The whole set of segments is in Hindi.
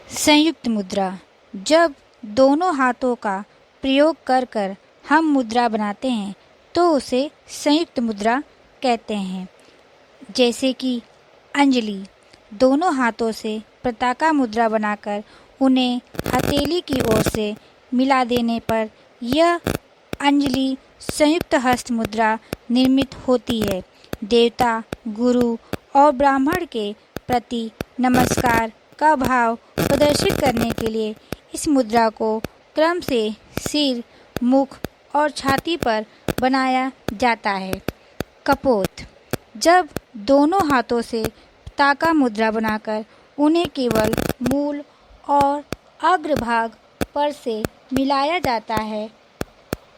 संयुक्त मुद्रा। जब दोनों हाथों का प्रयोग कर कर हम मुद्रा बनाते हैं तो उसे संयुक्त मुद्रा कहते हैं। जैसे कि अंजलि, दोनों हाथों से पताका मुद्रा बनाकर उन्हें हथेली की ओर से मिला देने पर यह अंजलि संयुक्त हस्त मुद्रा निर्मित होती है। देवता, गुरु और ब्राह्मण के प्रति नमस्कार का भाव प्रदर्शित करने के लिए इस मुद्रा को क्रम से सिर, मुख और छाती पर बनाया जाता है। कपोत, जब दोनों हाथों से पताका मुद्रा बनाकर उन्हें केवल मूल और अग्रभाग पर से मिलाया जाता है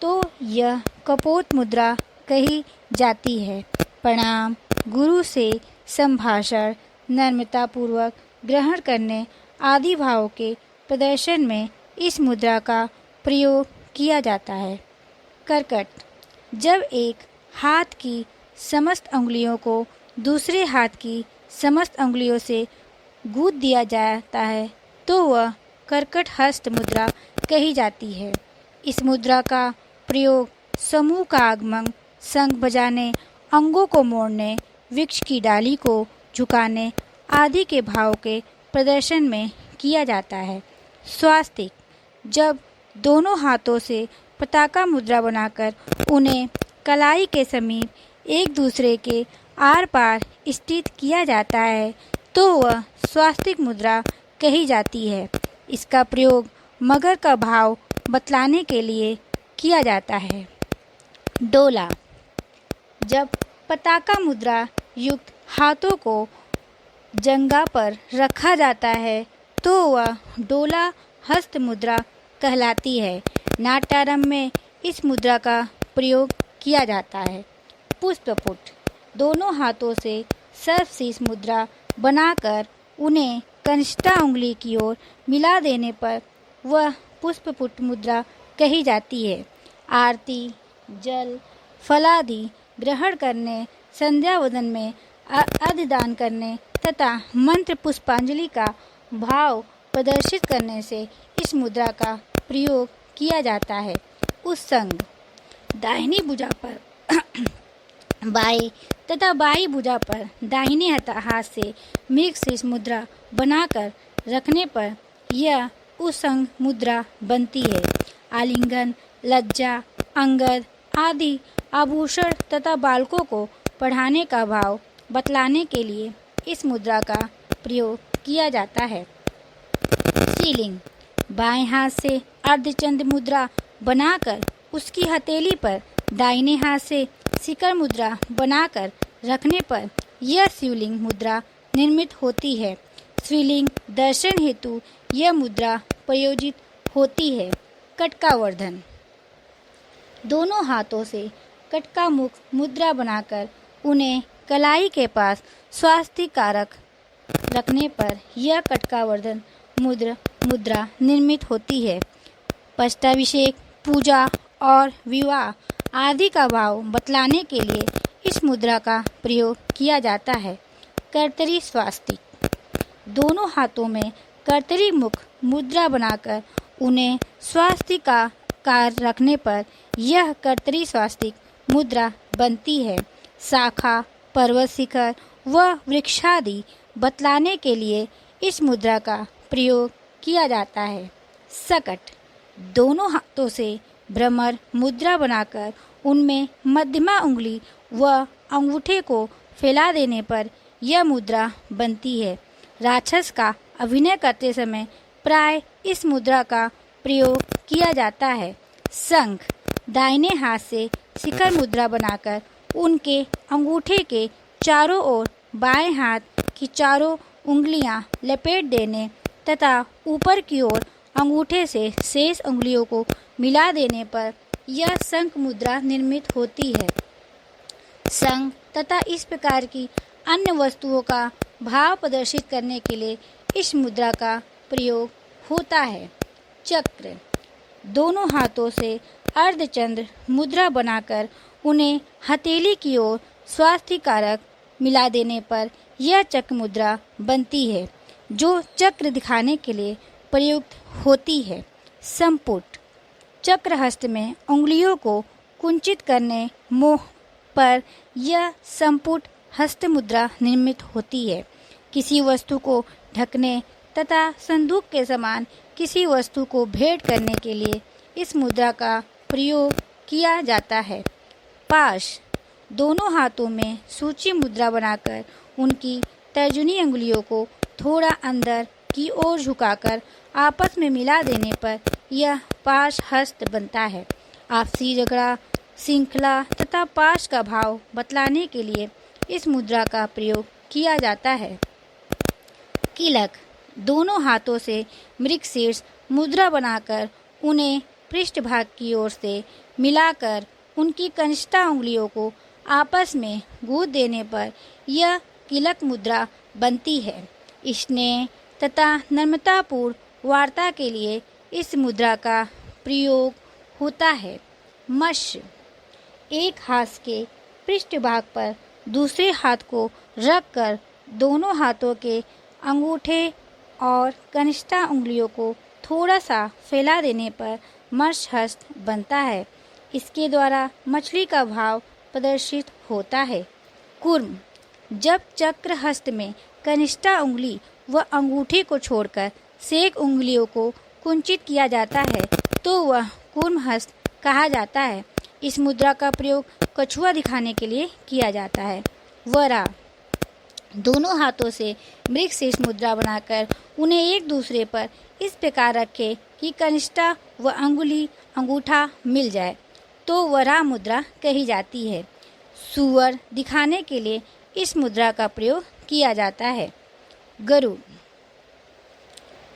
तो यह कपोत मुद्रा कही जाती है। प्रणाम, गुरु से संभाषण, नम्रतापूर्वक ग्रहण करने आदि भावों के प्रदर्शन में इस मुद्रा का प्रयोग किया जाता है। करकट, जब एक हाथ की समस्त अंगुलियों को दूसरे हाथ की समस्त अंगुलियों से गूंथ दिया जाता है तो वह करकट हस्त मुद्रा कही जाती है। इस मुद्रा का प्रयोग समूह का आगमन, शंख बजाने, अंगों को मोड़ने, वृक्ष की डाली को झुकाने आदि के भाव के प्रदर्शन में किया जाता है। स्वास्तिक, जब दोनों हाथों से पताका मुद्रा बनाकर उन्हें कलाई के समीप एक दूसरे के आर पार स्थित किया जाता है तो वह स्वास्तिक मुद्रा कही जाती है। इसका प्रयोग मगर का भाव बतलाने के लिए किया जाता है। डोला, जब पताका मुद्रा युक्त हाथों को जंघा पर रखा जाता है तो वह डोला हस्त मुद्रा कहलाती है। नाट्यारंभ में इस मुद्रा का प्रयोग किया जाता है। पुष्पपुट, दोनों हाथों से सर्वशीष मुद्रा बनाकर उन्हें कनिष्ठा उंगली की ओर मिला देने पर वह पुष्पपुट मुद्रा कही जाती है। आरती, जल, फलादि ग्रहण करने, संध्या वदन में अर्घ्यदान करने तथा मंत्र पुष्पांजलि का भाव प्रदर्शित करने से इस मुद्रा का प्रयोग किया जाता है। उत्संग, दाहिनी भुजा पर बाएं तथा बाई भुजा पर दाहिने हाथ से मृगशीर्ष मुद्रा बनाकर रखने पर यह उत्संग मुद्रा बनती है। आलिंगन, लज्जा, अंगद आदि आभूषण तथा बालकों को पढ़ाने का भाव बतलाने के लिए इस मुद्रा का प्रयोग किया जाता है। सीलिंग, बाएं हाथ से अर्धचंद्र मुद्रा बनाकर उसकी हथेली पर दाहिने हाथ से शिखर मुद्रा बनाकर रखने पर यह शिवलिंग मुद्रा निर्मित होती है। शिवलिंग दर्शन हेतु यह मुद्रा प्रयोजित होती है। कटकावर्धन, दोनों हाथों से कटका मुख मुद्रा बनाकर उन्हें कलाई के पास स्वास्तिक कारक रखने पर यह कटकावर्धन मुद्रा निर्मित होती है। पष्टाभिषेक, पूजा और विवाह आदि का भाव बतलाने के लिए इस मुद्रा का प्रयोग किया जाता है। कर्तरी स्वास्तिक, दोनों हाथों में कर्तरी मुख मुद्रा बनाकर उन्हें स्वास्तिक का कार रखने पर यह कर्तरी स्वास्तिक मुद्रा बनती है। शाखा, पर्वत शिखर व वृक्षादि बतलाने के लिए इस मुद्रा का प्रयोग किया जाता है। सकट, दोनों हाथों से भ्रमर मुद्रा बनाकर उनमें मध्यमा उंगली व अंगूठे को फैला देने पर यह मुद्रा बनती है। राक्षस का अभिनय करते समय प्राय इस मुद्रा का प्रयोग किया जाता है। शंख, दाहिने हाथ से शिखर मुद्रा बनाकर उनके अंगूठे के चारों ओर बाएं हाथ की चारों उंगलियां लपेट देने तथा ऊपर की ओर अंगूठे से शेष उंगलियों को मिला देने पर यह शंख मुद्रा निर्मित होती है। शंख तथा इस प्रकार की अन्य वस्तुओं का भाव प्रदर्शित करने के लिए इस मुद्रा का प्रयोग होता है। चक्र, दोनों हाथों से अर्धचंद्र मुद्रा बनाकर उन्हें हथेली की ओर स्वास्तिक कारक मिला देने पर यह चक्र मुद्रा बनती है। जो चक्र दिखाने के लिए प्रयुक्त होती है। संपुट चक्रहस्त में उंगलियों को कुंचित करने मोह पर यह संपुट हस्त मुद्रा निर्मित होती है। किसी वस्तु को ढकने तथा संदूक के समान किसी वस्तु को भेंट करने के लिए इस मुद्रा का प्रयोग किया जाता है। पाश दोनों हाथों में सूची मुद्रा बनाकर उनकी तर्जनी अंगुलियों को थोड़ा अंदर की ओर झुकाकर आपस में मिला देने पर यह पाश हस्त बनता है। आपसी झगड़ा, श्रृंखला तथा पाश का भाव बतलाने के लिए इस मुद्रा का प्रयोग किया जाता है। किलक दोनों हाथों से मृगशीर्ष मुद्रा बनाकर उन्हें पृष्ठभाग की ओर से मिलाकर उनकी कनिष्ठा उंगलियों को आपस में गूंथ देने पर यह किलक मुद्रा बनती है। स्नेह तथा नम्रतापूर्ण वार्ता के लिए इस मुद्रा का प्रयोग होता है। मत्स्य एक हाथ के पृष्ठभाग पर दूसरे हाथ को रखकर दोनों हाथों के अंगूठे और कनिष्ठा उंगलियों को थोड़ा सा फैला देने पर मत्स्य हस्त बनता है। इसके द्वारा मछली का भाव प्रदर्शित होता है। कूर्म जब चक्र हस्त में कनिष्ठा उंगली व अंगूठे को छोड़कर शेष उंगलियों को कुंचित किया जाता है तो वह कूर्म हस्त कहा जाता है। इस मुद्रा का प्रयोग कछुआ दिखाने के लिए किया जाता है। वरा दोनों हाथों से मृगशीर्ष मुद्रा बनाकर उन्हें एक दूसरे पर इस प्रकार रखें कि कनिष्ठा व अंगूठा मिल जाए तो वरा मुद्रा कही जाती है। सुअर दिखाने के लिए इस मुद्रा का प्रयोग किया जाता है। गरुड़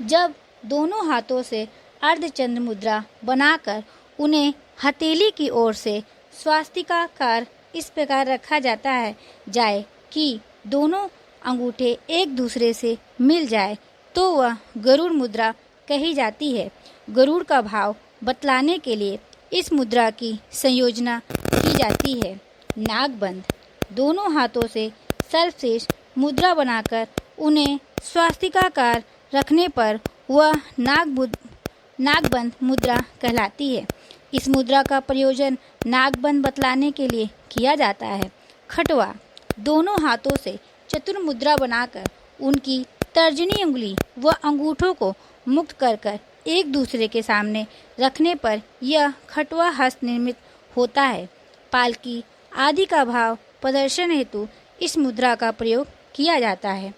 जब दोनों हाथों से अर्धचंद्र मुद्रा बनाकर उन्हें हथेली की ओर से स्वास्तिकाकार इस प्रकार रखा जाए कि दोनों अंगूठे एक दूसरे से मिल जाए तो वह गरुड़ मुद्रा कही जाती है। गरुड़ का भाव बतलाने के लिए इस मुद्रा की संयोजना की जाती है। नागबंध दोनों हाथों से सर्वश्रेष्ठ मुद्रा बनाकर उन्हें स्वास्तिकाकार रखने पर वह नागबंध मुद्रा कहलाती है। इस मुद्रा का प्रयोजन नागबंध बतलाने के लिए किया जाता है। खटवा दोनों हाथों से चतुर मुद्रा बनाकर उनकी तर्जनी उंगली व अंगूठों को मुक्त कर एक दूसरे के सामने रखने पर यह खटवा हस्त निर्मित होता है। पालकी आदि का भाव प्रदर्शन हेतु इस मुद्रा का प्रयोग किया जाता है।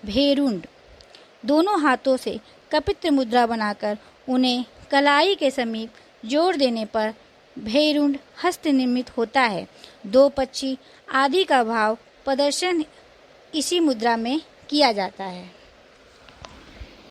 भेरुंड दोनों हाथों से कपित्र मुद्रा बनाकर उन्हें कलाई के समीप जोड़ देने पर भेरुंड हस्त निर्मित होता है। दो पक्षी आदि का भाव प्रदर्शन इसी मुद्रा में किया जाता है।